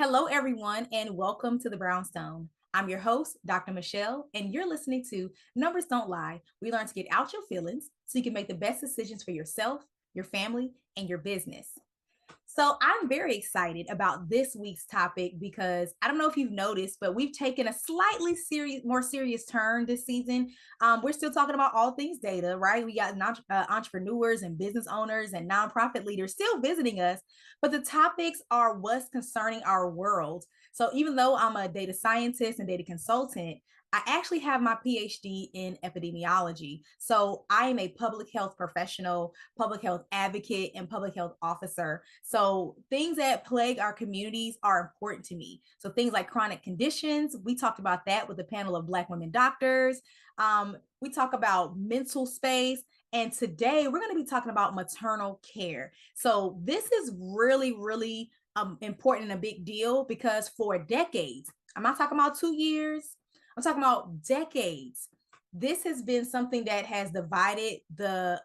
Hello, everyone, and welcome to the Brownstone. I'm your host, Dr. Michele, and you're listening to Numbers Don't Lie. We learn to get out your feelings so you can make the best decisions for yourself, your family, and your business. So I'm very excited about this week's topic because I don't know if you've noticed, but we've taken a slightly more serious turn this season. We're still talking about all things data, right? We got entrepreneurs and business owners and nonprofit leaders still visiting us, but the topics are what's concerning our world. So even though I'm a data scientist and data consultant, I actually have my PhD in epidemiology. So I am a public health professional, public health advocate, and public health officer. So things that plague our communities are important to me. So things like chronic conditions, we talked about that with a panel of Black women doctors. We talk about mental space. And today we're going to be talking about maternal care. So this is really important and a big deal because for decades, I'm not talking about 2 years, I'm talking about decades. This has been something that has divided the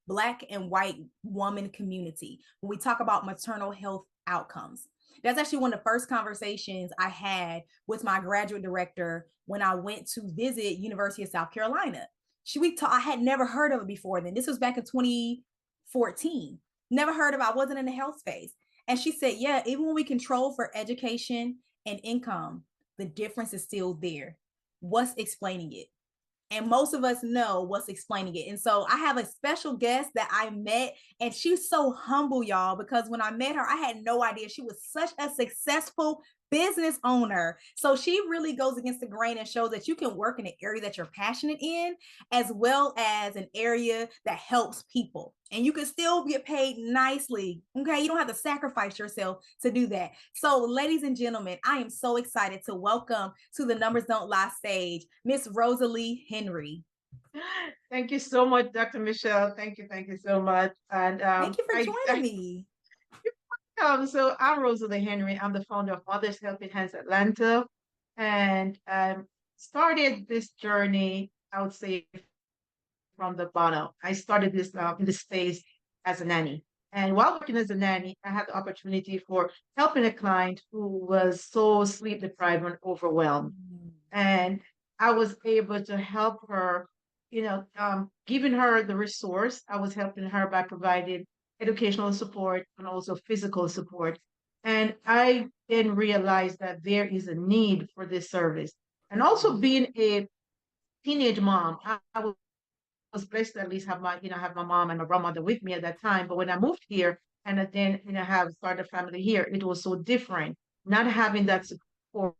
Black and white woman community when we talk about maternal health outcomes. That's actually one of the first conversations I had with my graduate director when I went to visit University of South Carolina. I had never heard of it before then. This was back in 2014. Never heard of it. I wasn't in the health space. And she said, yeah, even when we control for education and income, the difference is still there. What's explaining it? And most of us know what's explaining it. And so I have a special guest that I met, and she's so humble, y'all, because when I met her, I had no idea she was such a successful business owner. So she really goes against the grain and shows that you can work in an area that you're passionate in, as well as an area that helps people. And you can still get paid nicely. Okay. You don't have to sacrifice yourself to do that. So, ladies and gentlemen, I am so excited to welcome to the Numbers Don't Lie stage, Miss Rosalee Henry. Thank you so much, Dr. Michele. Thank you so much. And Thank you for joining me. so I'm Rosalie Henry. I'm the founder of Mothers Helping Hands Atlanta, and started this journey, I would say, from the bottom. I started this in this space as a nanny. And while working as a nanny, I had the opportunity for helping a client who was so sleep deprived and overwhelmed. And I was able to help her, giving her the resource. I was helping her by providing educational support and also physical support. And I then realized that there is a need for this service. And also being a teenage mom, I was blessed to at least have have my mom and my grandmother with me at that time. But when I moved here and then, have started a family here, it was so different. Not having that support,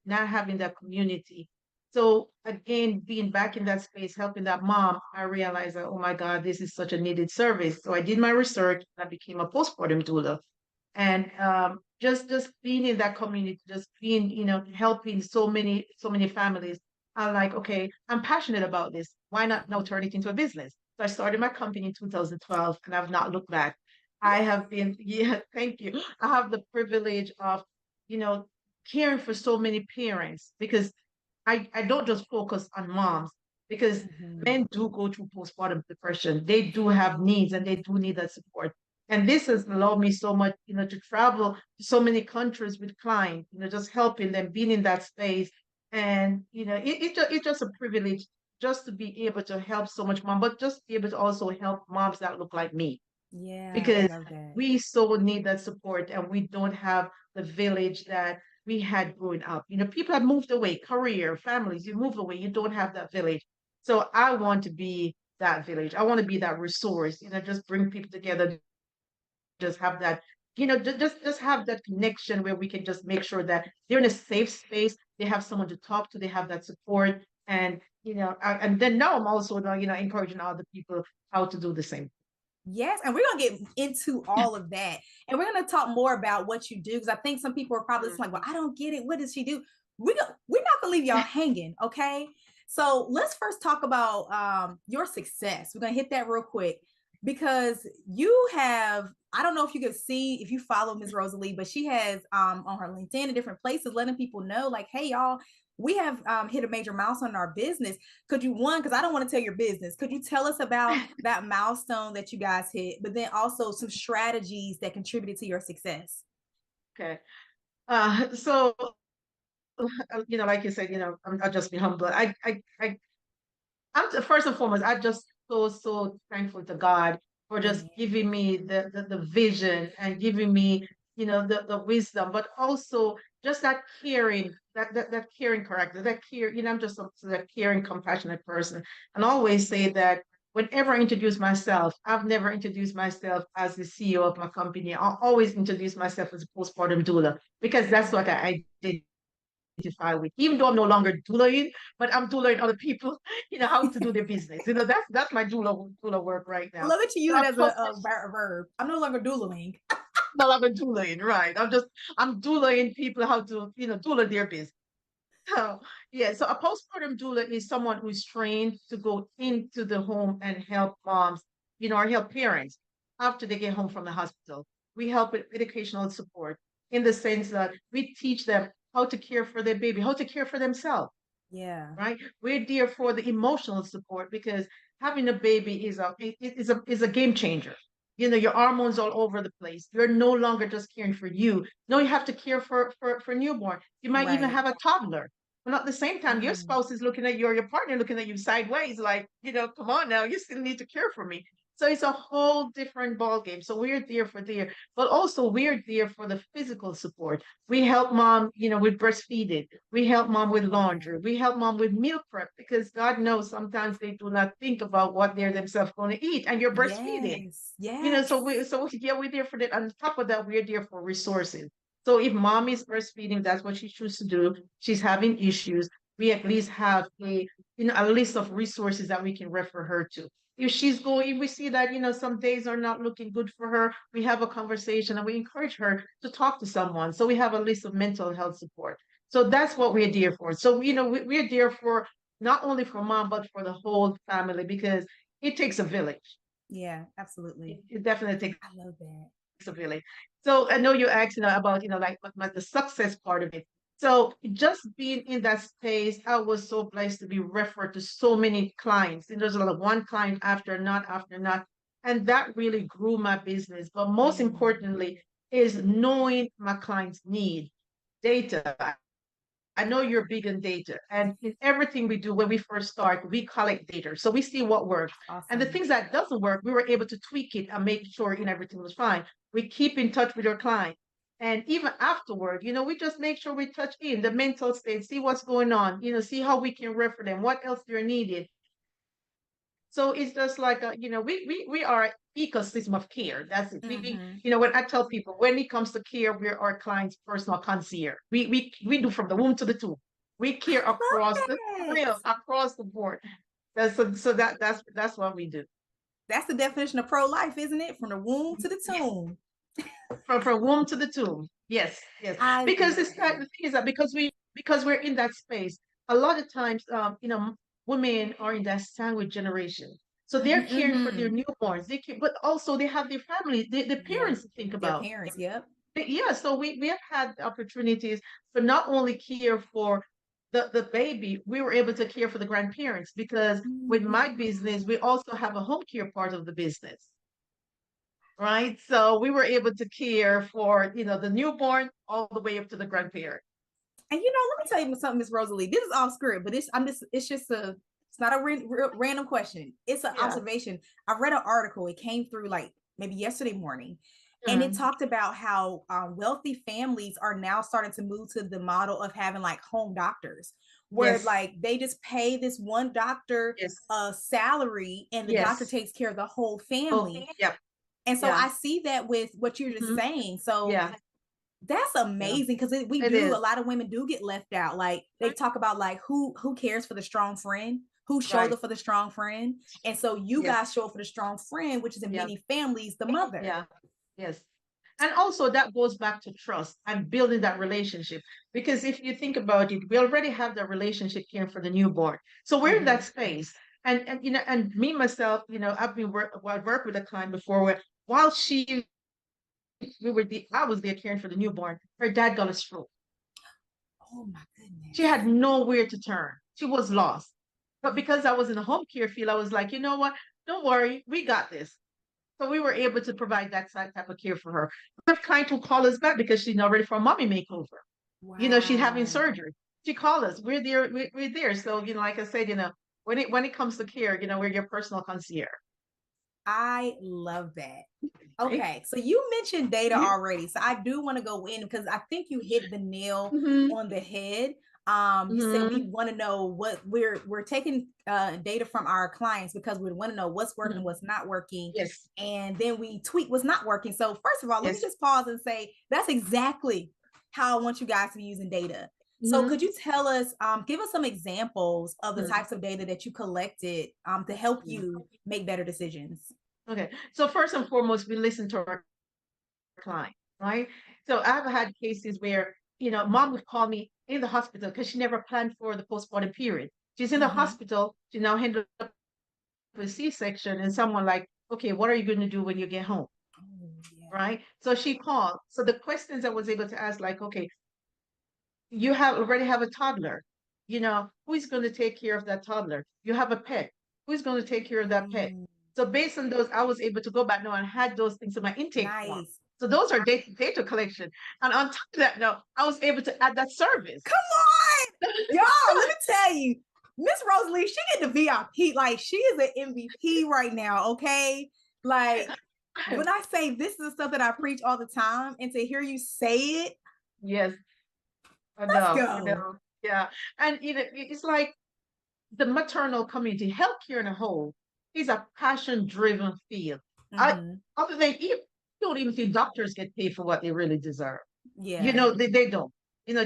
not having that community. So again, being back in that space, helping that mom, I realized that, oh my God, this is such a needed service. So I did my research and I became a postpartum doula. And just being in that community, just being, helping so many families. I'm like, okay, I'm passionate about this. Why not now turn it into a business? So I started my company in 2012 and I've not looked back. I have been, yeah, thank you. I have the privilege of, you know, caring for so many parents because I don't just focus on moms because Mhm. men do go through postpartum depression. They do have needs and they do need that support. And this has allowed me so much, to travel to so many countries with clients, just helping them, being in that space. And, it's just a privilege just to be able to help so much mom, but just be able to also help moms that look like me Yeah, I because love that. we so need that support and we don't have the village that we had growing up. People have moved away, career, families, you move away, you don't have that village. So I want to be that village. I want to be that resource, just bring people together, just have that, just have that connection where we can just make sure that they're in a safe space, they have someone to talk to, they have that support. And, and then now I'm also, encouraging other people how to do the same. Yes, and we're gonna get into all of that, and we're gonna talk more about what you do because I think some people are probably like, "Well, I don't get it. What does she do?" We're not gonna leave y'all hanging, okay? So let's first talk about your success. We're gonna hit that real quick because you have. I don't know if you can see if you follow Ms. Rosalee, but she has on her LinkedIn and different places letting people know, like, "Hey, y'all, we have hit a major milestone in our business." Could you, one, because I don't want to tell your business, could you tell us about that milestone that you guys hit, but then also some strategies that contributed to your success? Okay. So like you said, I'll just be humble. First and foremost, I just so thankful to God for just Amen. giving me the vision and giving me, the wisdom, but also just that caring, that caring character, that care, I'm just that caring, compassionate person. And I always say that whenever I introduce myself, I've never introduced myself as the CEO of my company. I always introduce myself as a postpartum doula because that's what I identify with, even though I'm no longer doulaing, but I'm doulaing other people, how to do their business. That's my doula work right I now. love that you use So it I'm as a verb. I'm no longer doulaing. no longer doulaing, right? I'm doulaing people how to, doula their business. So yeah, so a postpartum doula is someone who's trained to go into the home and help moms, or help parents after they get home from the hospital. We help with educational support in the sense that we teach them how to care for their baby, how to care for themselves, Yeah. right? We're there for the emotional support because having a baby is a game changer. Your hormones all over the place. You're no longer just caring for you. No, you have to care for newborn. You might even Right. have a toddler. But at the same time, your Mm. spouse is looking at you or your partner looking at you sideways, like, come on now, you still need to care for me. So it's a whole different ball game. So we're there for there, but also we're there for the physical support. We help mom, with breastfeeding. We help mom with Okay. laundry. We help mom with meal prep because God knows sometimes they do not think about what they're themselves going to eat, and you're breastfeeding. Yes. So Yes. yeah, we're there for that. On top of that, we're there for resources. So if mom is breastfeeding, that's what she chooses to do. She's having issues. We at least have a list of resources that we can refer her to. If we see that, some days are not looking good for her, we have a conversation and we encourage her to talk to someone. So we have a list of mental health support. So that's what we're there for. So, we're there for not only for mom, but for the whole family because it takes a village. Yeah, absolutely. It definitely takes I love that. a village. So I know you asked, about, like the success part of it. So just being in that space, I was so blessed to be referred to so many clients. And there's a lot of one client after not. And that really grew my business. But most Mm. importantly, is knowing my clients' need data. I know you're big in data, and in everything we do when we first start, we collect data. So we see what works. And the Awesome. things that doesn't work, we were able to tweak it and make sure everything was fine. We keep in touch with our client. And even afterward, we just make sure we touch in the mental state, see what's going on, see how we can refer them, what else they're needed. So it's just like we are an ecosystem of care. That's it. Mm-hmm. When I tell people when it comes to care, we're our client's personal concierge. We do from the womb to the tomb. We care across the Love that. real across the board. That's what we do. That's the definition of pro-life, isn't it? From the womb to the Yes, tomb. from womb to the tomb. Yes, yes. I Because love it's that the that. thing is that because we're in that space, a lot of times, women are in that sandwich generation. So they're Mm-hmm, caring for their mm-hmm. newborns. But also they have their family, the Yeah. parents to think Their about. parents. Yep. Yeah, so we have had opportunities to not only care for the baby, we were able to care for the grandparents because with Mm-hmm. my business, we also have a home care part of the business, right? So we were able to care for, the newborn all the way up to the grandparent. And let me tell you something, Miss Rosalie. This is off script, but it's just it's not a random question. It's an Yeah. observation. I read an article. It came through like maybe yesterday morning, and it Mm. talked about how wealthy families are now starting to move to the model of having like home doctors, where Yes. like they just pay this one doctor Yes. a salary, and the doctor Yes. takes care of the whole Oh, family. yeah. And so Yeah. I see that with what you're just Hmm. saying. So Yeah. that's Yeah. amazing because we It do a is. lot of women do get left out. Like they talk about like who cares for the strong friend, who showed Right. up for the strong friend, and so you Yes. guys show up for the strong friend, which is in Yeah. many families the mother. Yeah. Yes. And also that goes back to trust and building that relationship. Because if you think about it, we already have that relationship caring for the newborn. So we're in that Mm-hmm. space. And me myself, I worked with a client before where while I was there caring for the newborn, her dad got a stroke. Oh my She goodness. had nowhere to turn. She was lost. But because I was in the home care field, I was like, you know what? Don't worry, we got this. So we were able to provide that type of care for her. We have clients who call us back because she's not ready for a mommy makeover. She's having Wow. surgery. She called us. We're there. We're there. So, like I said, when it comes to care, we're your personal concierge. I love that. Right? Okay, so you mentioned data Yeah. already. So I do want to go in because I think you hit the nail Mm-hmm. on the head. You said we Mm-hmm. want to know what we're taking data from our clients because we want to know what's working, Mm-hmm. what's not working, Yes. and then we tweak what's not working. So first of all, let me Yes. just pause and say that's exactly how I want you guys to be using data. So Mm-hmm. could you tell us, give us some examples of the Mm-hmm. types of data that you collected to help you make better decisions? Okay. So first and foremost, we listen to our client, right? So I've had cases where, mom would call me in the hospital because she never planned for the postpartum period. She's in the Mm-hmm. hospital. She now handled a C-section, and someone like, okay, what are you going to do when you get home? Oh, yeah. Right? So she called. So the questions I was able to ask, like, okay, you already have a toddler. Who's going to take care of that toddler? You have a pet. Who's going to take care of that pet? Mm, So based on those, I was able to go back now and had those things in my intake form. nice. So those are data collection. And on top of that, now I was able to add that service. Come on, y'all. Let me tell you, Miss Rosalee, she get the VIP. Like she is an MVP right now. Okay, like when I say this is the stuff that I preach all the time, and to hear you say it, Yes, I let's know, I go. know. Yeah. And it's like the maternal community, healthcare in a whole, is a passion-driven field. I Mm-hmm. Other than you don't even think doctors get paid for what they really deserve. Yeah, They don't,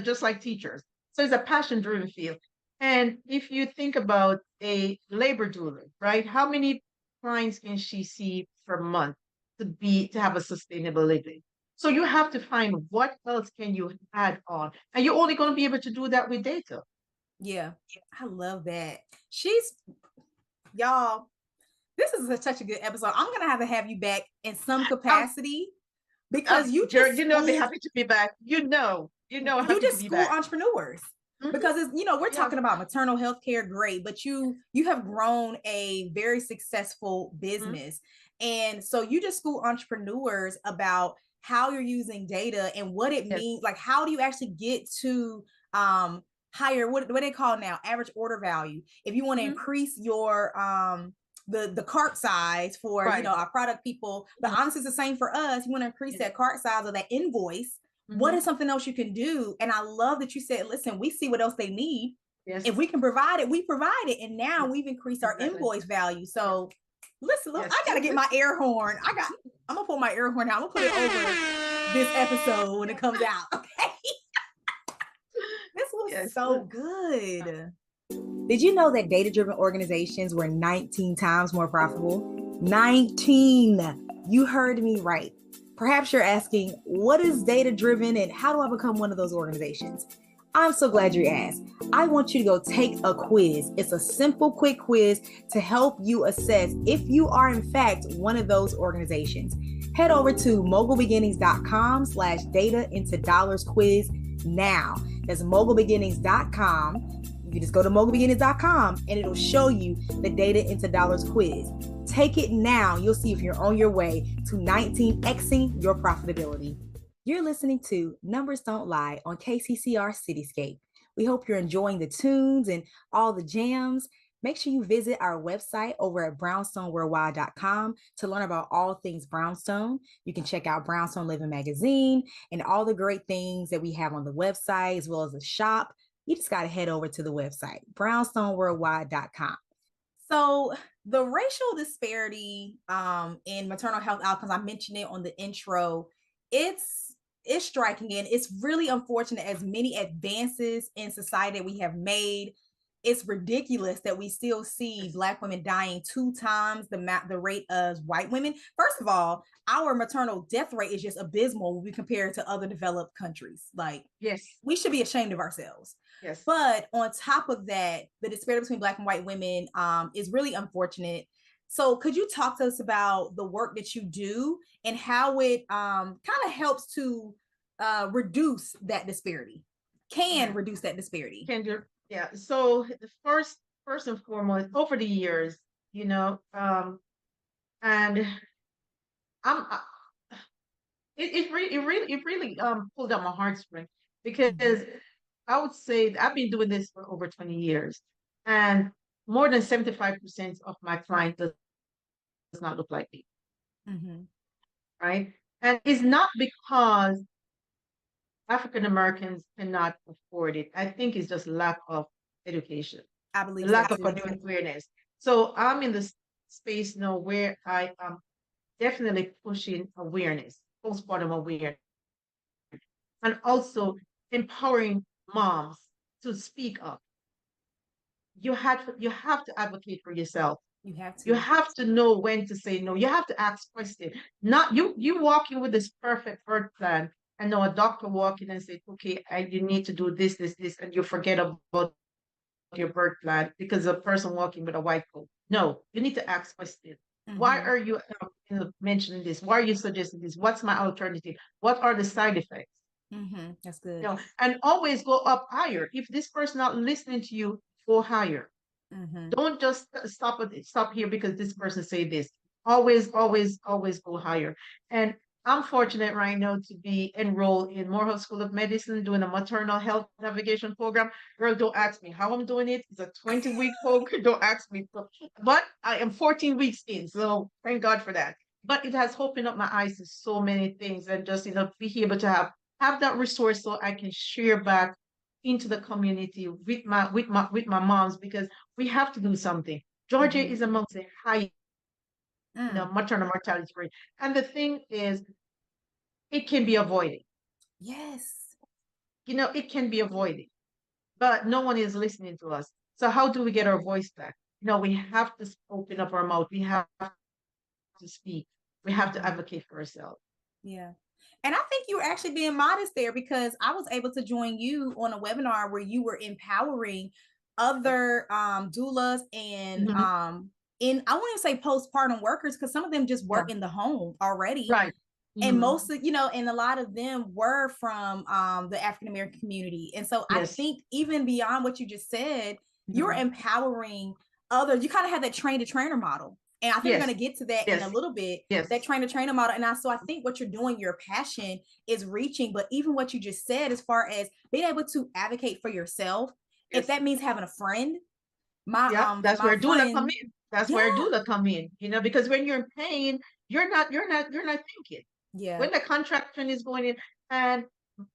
just like teachers. So it's a passion-driven field. And if you think about a labor doula, right? How many clients can she see per month to have a sustainable living? So you have to find what else can you add on. And you're only going to be able to do that with data. yeah. I love that. She's y'all. This is such a good episode. I'm gonna have to have you back in some I'm, capacity because you Jared, just I'll be schooled happy to be back. you Happy to just be school back. entrepreneurs Hmm. because it's we're Yeah. talking about maternal health care, great, but you have grown a very successful Mhm. business, and so you just school entrepreneurs about how you're using data and what it Yes. means, like how do you actually get to higher what they call now average order value if you want to Hmm. increase your the cart size for Right. our product people, but Mhm. honestly it's the same for us. You want to increase Yes. that cart size or that invoice, what Hmm. is something else you can do? And I love that you said, listen, we see what else they need. If Yes. we can provide it, we provide it. And now Yes. we've increased our Exactly. invoice value. Yes. So listen, look, Yes. I gotta get my air horn. I'm gonna pull my air horn out. I'm gonna put it over this episode when it comes out. Okay. This was Yes. so good. Did you know that data driven organizations were 19 times more profitable? 19. You heard me right. Perhaps you're asking, what is data driven and how do I become one of those organizations? I'm so glad you asked. I want you to go take a quiz. It's a simple, quick quiz to help you assess if you are, in fact, one of those organizations. Head over to mogulbeginnings.com/data into dollars quiz now. That's mogulbeginnings.com. You just go to mogulbeginnings.com and it'll show you the data into dollars quiz. Take it now. You'll see if you're on your way to 19xing your profitability. You're listening to Numbers Don't Lie on KCCR Cityscape. We hope you're enjoying the tunes and all the jams. Make sure you visit our website over at brownstoneworldwide.com to learn about all things Brownstone. You can check out Brownstone Living Magazine and all the great things that we have on the website, as well as the shop. You just got to head over to the website, brownstoneworldwide.com. So the racial disparity in maternal health outcomes, I mentioned it on the intro, it's striking and it's really unfortunate as many advances in society that we have made. It's ridiculous that we still see Yes. Black women dying 2 times the rate of white women. First of all, our maternal death rate is just abysmal when we compare it to other developed countries. Like Yes. we should be ashamed of ourselves. Yes. But on top of that, the disparity between Black and white women is really unfortunate. So, could you talk to us about the work that you do and how it kind of helps to reduce that disparity? Can Yeah. reduce that disparity? Kendra. Yeah. So the first and foremost, over the years, and I'm it really pulled out my heartstring Mm-hmm. because I would say I've been doing this for over 20 years, and more than 75% of my client does not look like me, Mm-hmm. right? And it's not because African Americans cannot afford it. I think it's just lack of education, I the believe so lack of too. awareness. So I'm in this space now where I am definitely pushing awareness, postpartum awareness, and also empowering moms to speak up. You have to advocate for yourself. You have You to. have to know when to say no. You have to ask questions. Not you walking with this perfect birth plan, and now a doctor walk in and say, okay, you need to do this, this, this, and you forget about your birth plan because a person walking with a white coat. No, you need to ask questions. Why Mm-hmm. are you mentioning this? Why are you suggesting this? What's my alternative? What are the side effects? Mm-hmm. That's good. And always go up higher. If this person not listening to you, go higher. Mm-hmm. Don't just stop here because this person say this. Always, always, always go higher. And I'm fortunate right now to be enrolled in Morehouse School of Medicine doing a maternal health navigation program. Girl, don't ask me how I'm doing it. It's a 20-week program. Don't ask me. But I am 14 weeks in, so thank God for that. But it has opened up my eyes to so many things, and just be able to have that resource so I can share back into the community with my moms, because we have to do something. Georgia Mm-hmm. is amongst the highest, Mm. maternal mortality rate. And the thing is, it can be avoided. Yes. It can be avoided, but no one is listening to us. So how do we get our voice back? We have to open up our mouth. We have to speak. We have to Mm-hmm. advocate for ourselves. Yeah. And I think you were actually being modest there because I was able to join you on a webinar where you were empowering other doulas and Mhm. in I wouldn't say postpartum workers because some of them just Yeah, work in the home already. right. And Mhm. most of, and a lot of them were from the African American community. And so I Yes. think even beyond what you just said, you're Mhm. empowering others. You kind of have that train to trainer model. And I think we're going Yes. to get to that in a Yes. little bit, that Yes. train to trainer model. And so I think what you're doing, your passion is reaching, but even what you just said, as far as being able to advocate for yourself, if Yes. that means having a friend, Yeah, that's my where doula come friend, in. That's yeah, where doula come in. Because when you're in pain, you're not thinking. yeah, When the contraction is going in, and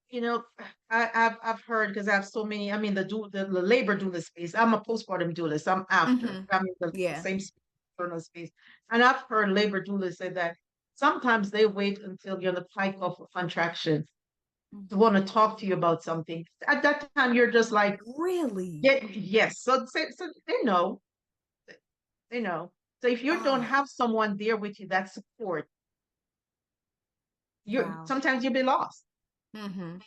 you know, I've heard, because I have so many. I mean, the labor doula space. I'm a postpartum doula, so I'm after. mm-hmm, I'm in the yeah, same maternal space, and I've heard labor doulas say that sometimes they wait until you're on the pike of a contraction to want to talk to you about something. At that time, you're just like, really, yeah, yes. So they know. They know. So if you don't oh, have someone there with you, that support, you wow, sometimes you'll be lost. mm-hmm,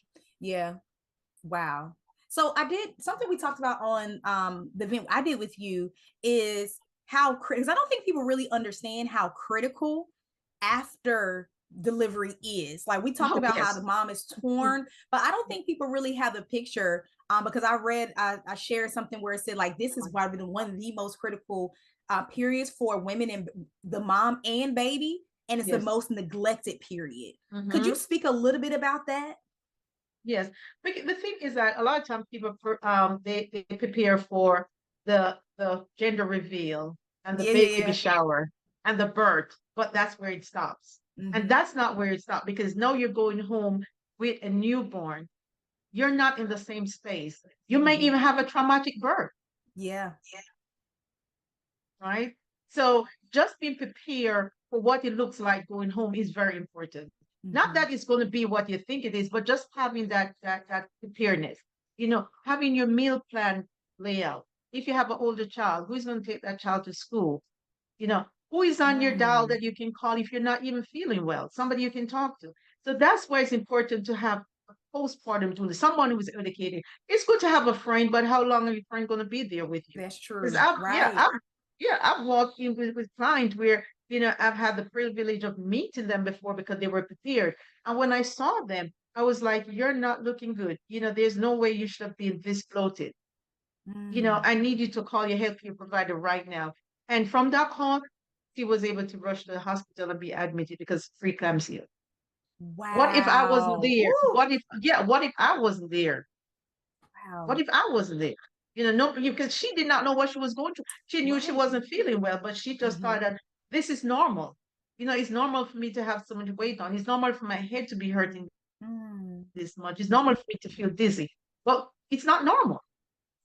yeah. Wow. So I did something we talked about on the event I did with you is how because I don't think people really understand how critical after delivery is. Like we talked Oh, about how the yes. mom is torn, but I don't think people really have the picture because I shared something where it said like this is probably one of the most critical periods for women and the mom and baby, and it's the Yes. most neglected period. Could you Hmm. speak a little bit about that? Yes. But the thing is that a lot of times people they prepare for the gender reveal and the Yeah, yeah, baby yeah. shower and the birth, but that's where it stops. And Mm-hmm. that's not where it stops, because now you're going home with a newborn. You're not in the same space. You may Mm-hmm. even have a traumatic birth. Yeah. Right? So just being prepared for what it looks like going home is very important. Not Mm-hmm. that it's going to be what you think it is, but just having that preparedness. Having your meal plan layout. If you have an older child, who's going to take that child to school? Who is on your dial Mm. that you can call if you're not even feeling well? Somebody you can talk to. So that's why it's important to have a postpartum doula, someone who's educated. It's good to have a friend, but how long are your friend going to be there with you? That's Because true. I've yeah, Right. I've walked in with clients where I've had the privilege of meeting them before because they were prepared. And when I saw them, I was like, "You're not looking good. There's no way you should have been this bloated. Mm. I need you to call your healthcare provider right now." And from that call, she was able to rush to the hospital and be admitted because of preeclampsia. What if I wasn't Wow. there? Ooh, What if I wasn't there? What wow. if I wasn't there? No, because she did not know what she was going through. She knew she Right. wasn't feeling well, but she just thought Mm-hmm. that this is normal. It's normal for me to have someone to wait on. It's normal for my head to be hurting Mm, this much. It's normal for me to feel dizzy. But it's not normal.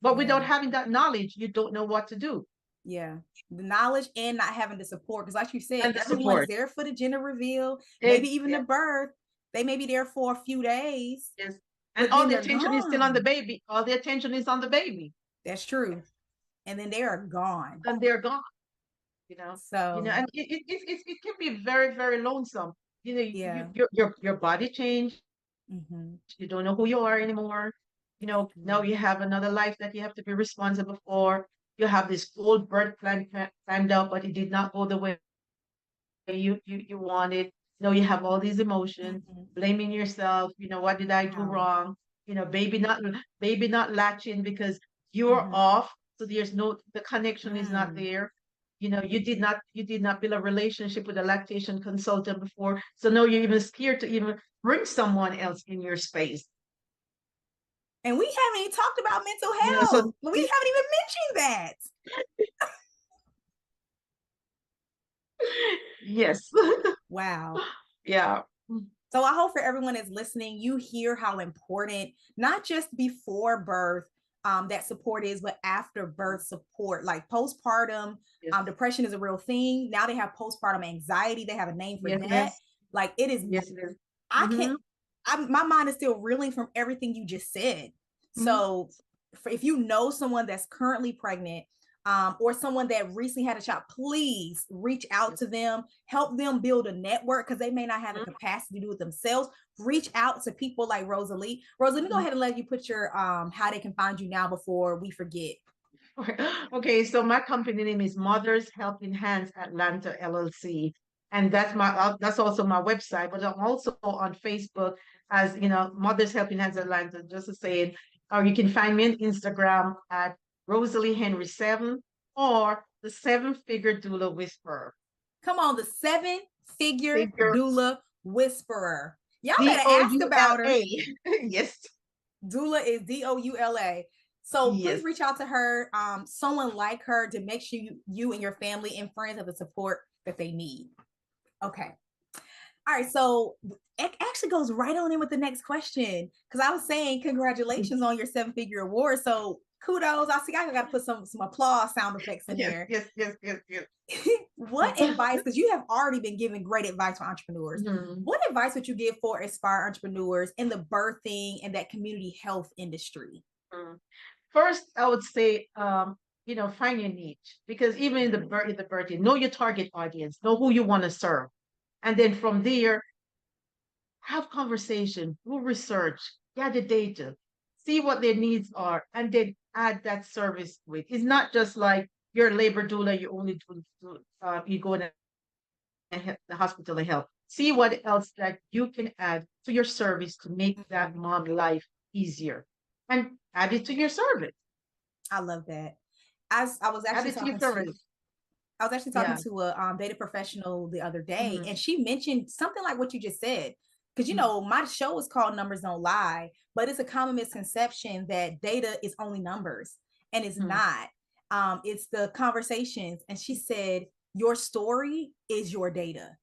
But yeah. without having that knowledge, you don't know what to do. Yeah. The knowledge and not having the support. Because, like you said, And the everyone's support. there for the gender reveal, maybe It, even the yeah, birth. They may be there for a few days, yes. And but all then the they're attention is still on the gone. baby. All the attention is on the baby. That's true. And then they are gone. And they're gone. you know, So, and it can be very, very lonesome. yeah. Your body changed. Mm-hmm. You don't know who you are anymore. Now Yeah. you have another life that you have to be responsible for. You have this old birth plan planned out, but it did not go the way you wanted. You have all these emotions, Mm-hmm. blaming yourself. What did I do Wow. wrong? Baby not latching because you're Mm-hmm. off. So the connection is not Mm. there. You did not build a relationship with a lactation consultant before. So now you're even scared to even bring someone else in your space. And we haven't even talked about mental So health. We haven't even mentioned that. yes. Wow. Yeah. So I hope for everyone that's listening, you hear how important, not just before birth, that support is, but after birth support, like postpartum Yes. depression is a real thing. Now they have postpartum anxiety. They have a name for Yes, that. yes. Like it is, Yes, it is. I can't, Mm-hmm. my mind is still reeling from everything you just said. Mm-hmm. So if you know someone that's currently pregnant, or someone that recently had a child, please reach out Yes. to them, help them build a network because they may not have the Mm-hmm. capacity to do it themselves. Reach out to people like Rosalee. Rosalie, let me go ahead and let you put your how they can find you now before we forget. Okay, so my company name is Mothers Helping Hands Atlanta LLC, and that's also my website. But I'm also on Facebook as Mothers Helping Hands Atlanta. Just to say, or you can find me on Instagram at Rosalie Henry 7 or the Seven Figure Doula Whisperer. Come on, the seven figure Figure doula whisperer. Y'all better ask about her. Doula. Yes, Doula is Doula. So please yes. reach out to her, someone like her, to make sure you and your family and friends have the support that they need. Okay. All right. So it actually goes right on in with the next question because I was saying congratulations on your seven-figure award. So kudos. I see I got to put some applause sound effects in Yes, there. yes, yes, yes, yes. What advice, because you have already been giving great advice for entrepreneurs, Mhm. what advice would you give for aspire entrepreneurs in the birthing and that community health industry? Mm. First, I would say, find your niche because even in the birthday, know your target audience, know who you want to serve, and then from there, have conversation, do research, gather data, see what their needs are, and then add that service with. It's not just like you're a labor doula, you only you go in the hospital and help. See what else that you can add to your service to make that Mhm. mom life easier, and add it to your service. I love that. As I was Add actually it to your talking to service. I was actually talking Yeah. to a data professional the other day, Mhm. and she mentioned something like what you just said. Because Mhm. my show is called Numbers Don't Lie, but it's a common misconception that data is only numbers, and it's Mhm. not. It's the conversations. And she said, "Your story is your data."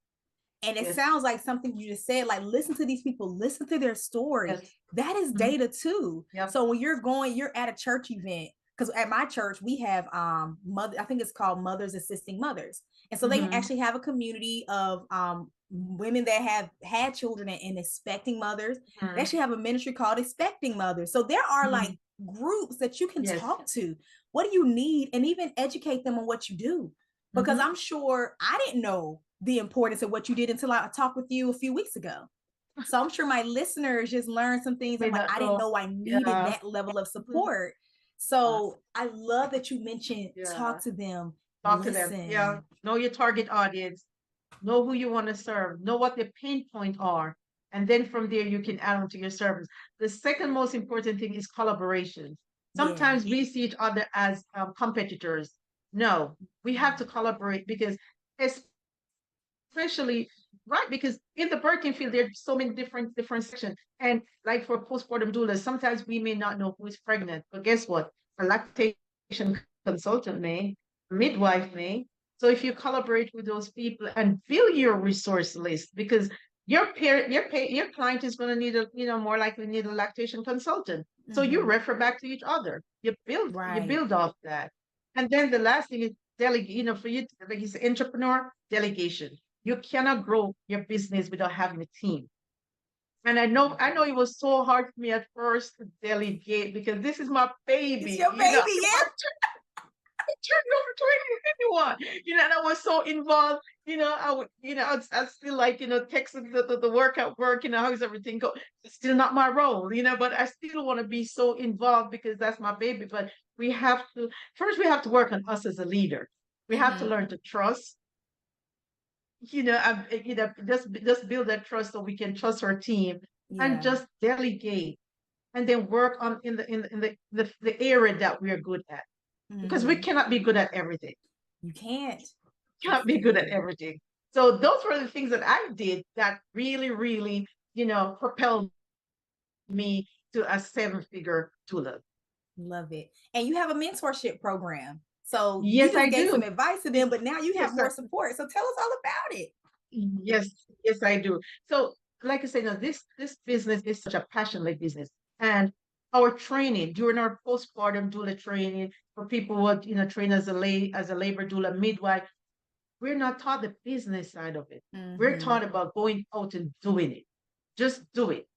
And it Yes. sounds like something you just said, like listen to these people, listen to their story. Yes. That is Mhm. data too. Yep. So when you're at a church event, because at my church we have mother, I think it's called Mothers Assisting Mothers. And so they Mhm. actually have a community of women that have had children and expecting mothers. They Mhm. actually have a ministry called Expecting Mothers. So there are like Mhm. groups that you can Yes. talk to. What do you need? And even educate them on what you do, because Mhm. I'm sure I didn't know the importance of what you did until I talked with you a few weeks ago. So I'm sure my listeners just learned some things. May I'm like, not I didn't know. know I needed Yeah. that level of Mhm. support. Yes. So I love that you mentioned Yeah. talk to them, Talk to them. Yeah. listen. Know your target audience. Know who you want to serve. Know what their pain points are. And then from there, you can add on to your service. The second most important thing is collaboration. Yeah. Sometimes we see each other as competitors. No, we have to collaborate because especially right because in the birthing field there's so many different sections. And like for postpartum doulas, sometimes we may not know who's pregnant, but guess what? A lactation consultant may, midwife may. So if you collaborate with those people and build your resource list, because your client is going to need a, more likely need a lactation consultant. So you Mm-hmm. refer back to each other. You Right. build off that. And then the last thing is delegate, for you, like you say, entrepreneur, delegation. You cannot grow your business without having a team. And I know it was so hard for me at first to delegate because this is my It's baby. your baby, yeah. Turned over to anyone, and I was so involved. I'd still like, texting the workout work, how's everything go? It's still not my role, but I still want to be so involved because that's my baby. But first we have to work on us as a leader. We have to Mm-hmm. learn to trust, just build that trust so we can trust our team and Yeah. just delegate and then work on in the area that we are good at because we Mm-hmm. cannot be good at everything. You can't. Cannot That's be good at good. everything. So those were the things that I did that really, really, propelled me to a seven-figure doula. Love it. And you have a mentorship program. So you Yes, just I gave some do. advice to them, but now you have Yes, more support. So tell us all about it. yes, yes, I do. So, like I said, now this business is such a passionate business, and our training during our postpartum doula training for people who are, train as a labor doula midwife, we're not taught the business side of it. We're Mm-hmm. taught about going out and doing it. Just do it,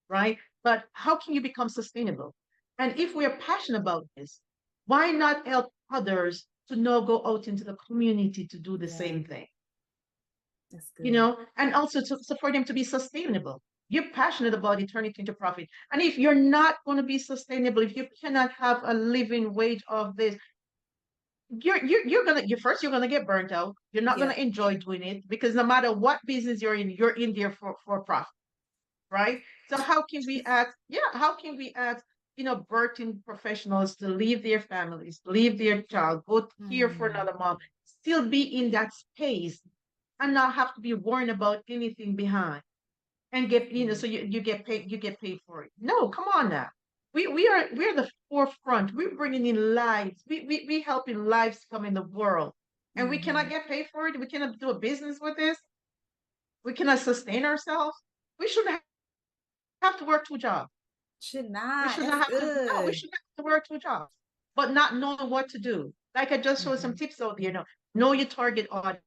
right? But how can you become sustainable? And if we are passionate about this, why not help others to now go out into the community to do the Yeah, same thing? that's good. And also for them to be sustainable. You're passionate about it, turn it into profit. And if you're not going to be sustainable, if you cannot have a living wage of this, you're gonna get burnt out. You're not gonna Yep. enjoy doing it because no matter what business you're in there for profit, right? So how can we add, birthing professionals to leave their families, leave their child, go care for Mm. another mom, still be in that space and not have to be worrying about anything behind and That's get, good. so you get paid for it. No, come on now. We're the forefront. We're bringing in lives. We helping lives come in the world. And we Mm-hmm. cannot get paid for it. We cannot do a business with this. We cannot sustain ourselves. We shouldn't have to work two jobs. Should We not. should That's not have to, no, we good. should not have to work two jobs, but not knowing what to do. Like I just showed some Mm-hmm. tips out there, know your target audience,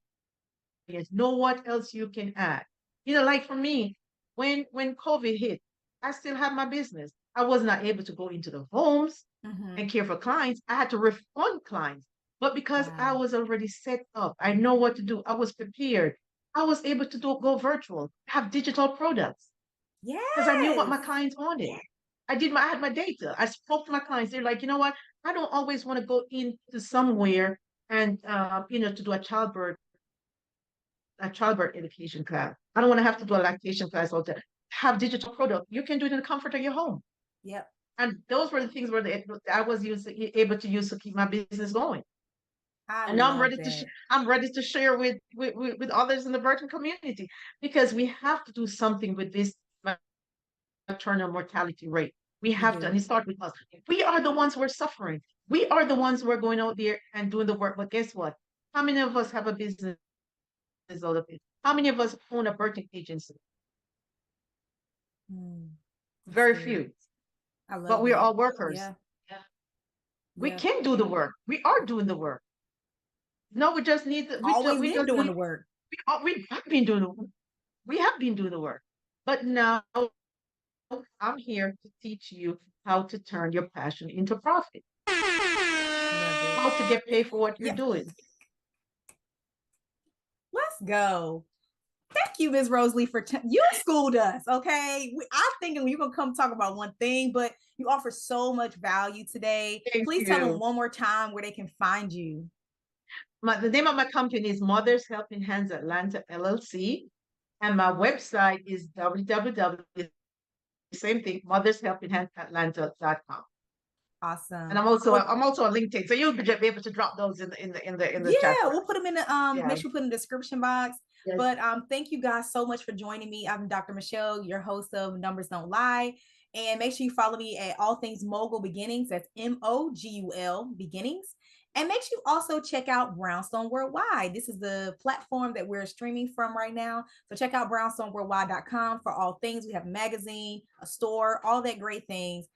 know what else you can add. Like for me, when COVID hit, I still had my business. I was not able to go into the homes Mm-hmm. and care for clients. I had to refund clients. But because I Wow. was already set up, I know what to do. I was prepared. I was able to go virtual, have digital products because I knew what my Yes. clients wanted. I had my data. I spoke to my clients. They're like, you know what? I don't always want to go into somewhere and to do a childbirth education class. I don't want to have to do a lactation class all day. Have digital product. You can do it in the comfort of your home. Yep. And those were the things I was able to use to keep my business going. I And now love that. I'm ready to share with others in the birthing community because we have to do something with this maternal mortality rate. We We have to, and do. it starts with us. We are the ones who are suffering. We are the ones who are going out there and doing the work. But guess what? How many of us have a business out of it? How many of us own a birthing agency? Mm. That's Very good. few. I But love we are that. all workers. Yeah. We Yeah. can do the work. We are doing the work. No, we just need the, Always we been just doing need the work. we have been doing the work. But now I'm here to teach you how to turn your passion into profit, Love it. how to get paid for what you're Yeah. doing. Let's go. Thank you, Ms. Rosalee, you schooled us. Okay, I'm thinking you're gonna come talk about one thing, but you offer so much value today. Thank Please tell them you. one more time where they can find you. The name of my company is Mothers Helping Hands Atlanta LLC, and my website is www. Same thing, mothershelpinghandsatlanta.com. And Awesome. Well, I'm also on LinkedIn, so you'll be able to drop those in the chat yeah, box. we'll put them in the Yeah. make sure we put in the description box. Yes. But thank you guys so much for joining me. I'm Dr. Michelle, your host of Numbers Don't Lie. And make sure you follow me at All Things Mogul Beginnings. That's MOGUL Beginnings. And make sure you also check out Brownstone Worldwide. This is the platform that we're streaming from right now. So check out brownstoneworldwide.com for all things. We have a magazine, a store, all that great things.